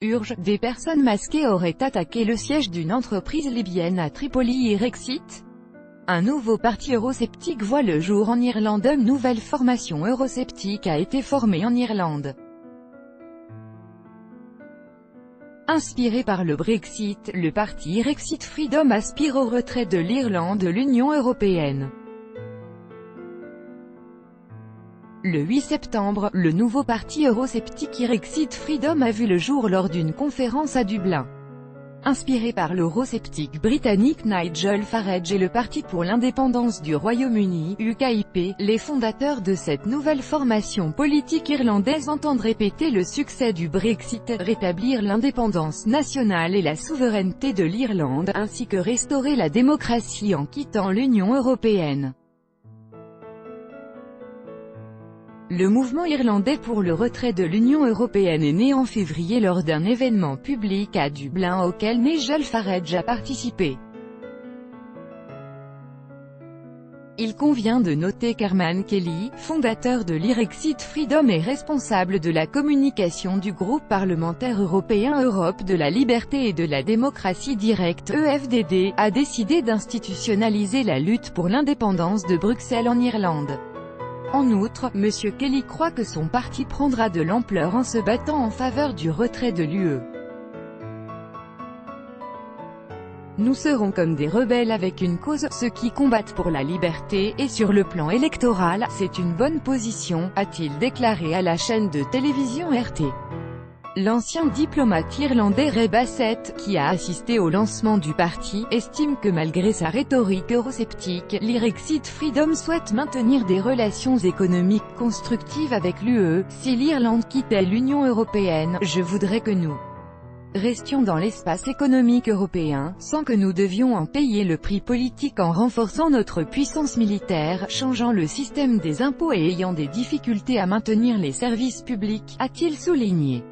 Urge, des personnes masquées auraient attaqué le siège d'une entreprise libyenne à Tripoli. Irexit. Un nouveau parti eurosceptique voit le jour en Irlande. Une nouvelle formation eurosceptique a été formée en Irlande. Inspiré par le Brexit, le parti Irexit Freedom aspire au retrait de l'Irlande de l'Union européenne. Le 8 septembre, le nouveau parti eurosceptique Irexit Freedom a vu le jour lors d'une conférence à Dublin. Inspiré par l'eurosceptique britannique Nigel Farage et le Parti pour l'indépendance du Royaume-Uni, UKIP, les fondateurs de cette nouvelle formation politique irlandaise entendent répéter le succès du Brexit, rétablir l'indépendance nationale et la souveraineté de l'Irlande, ainsi que restaurer la démocratie en quittant l'Union européenne. Le mouvement irlandais pour le retrait de l'Union européenne est né en février lors d'un événement public à Dublin auquel Nigel Farage a participé. Il convient de noter qu'Herman Kelly, fondateur de l'Irexit Freedom et responsable de la communication du groupe parlementaire européen Europe de la liberté et de la démocratie directe (EFDD), a décidé d'institutionnaliser la lutte pour l'indépendance de Bruxelles en Irlande. En outre, M. Kelly croit que son parti prendra de l'ampleur en se battant en faveur du retrait de l'UE. Nous serons comme des rebelles avec une cause, ceux qui combattent pour la liberté, et sur le plan électoral, c'est une bonne position, a-t-il déclaré à la chaîne de télévision RT. L'ancien diplomate irlandais Ray Bassett, qui a assisté au lancement du parti, estime que malgré sa rhétorique eurosceptique, l'Irexit Freedom souhaite maintenir des relations économiques constructives avec l'UE. Si l'Irlande quittait l'Union européenne, je voudrais que nous restions dans l'espace économique européen, sans que nous devions en payer le prix politique en renforçant notre puissance militaire, changeant le système des impôts et ayant des difficultés à maintenir les services publics, a-t-il souligné.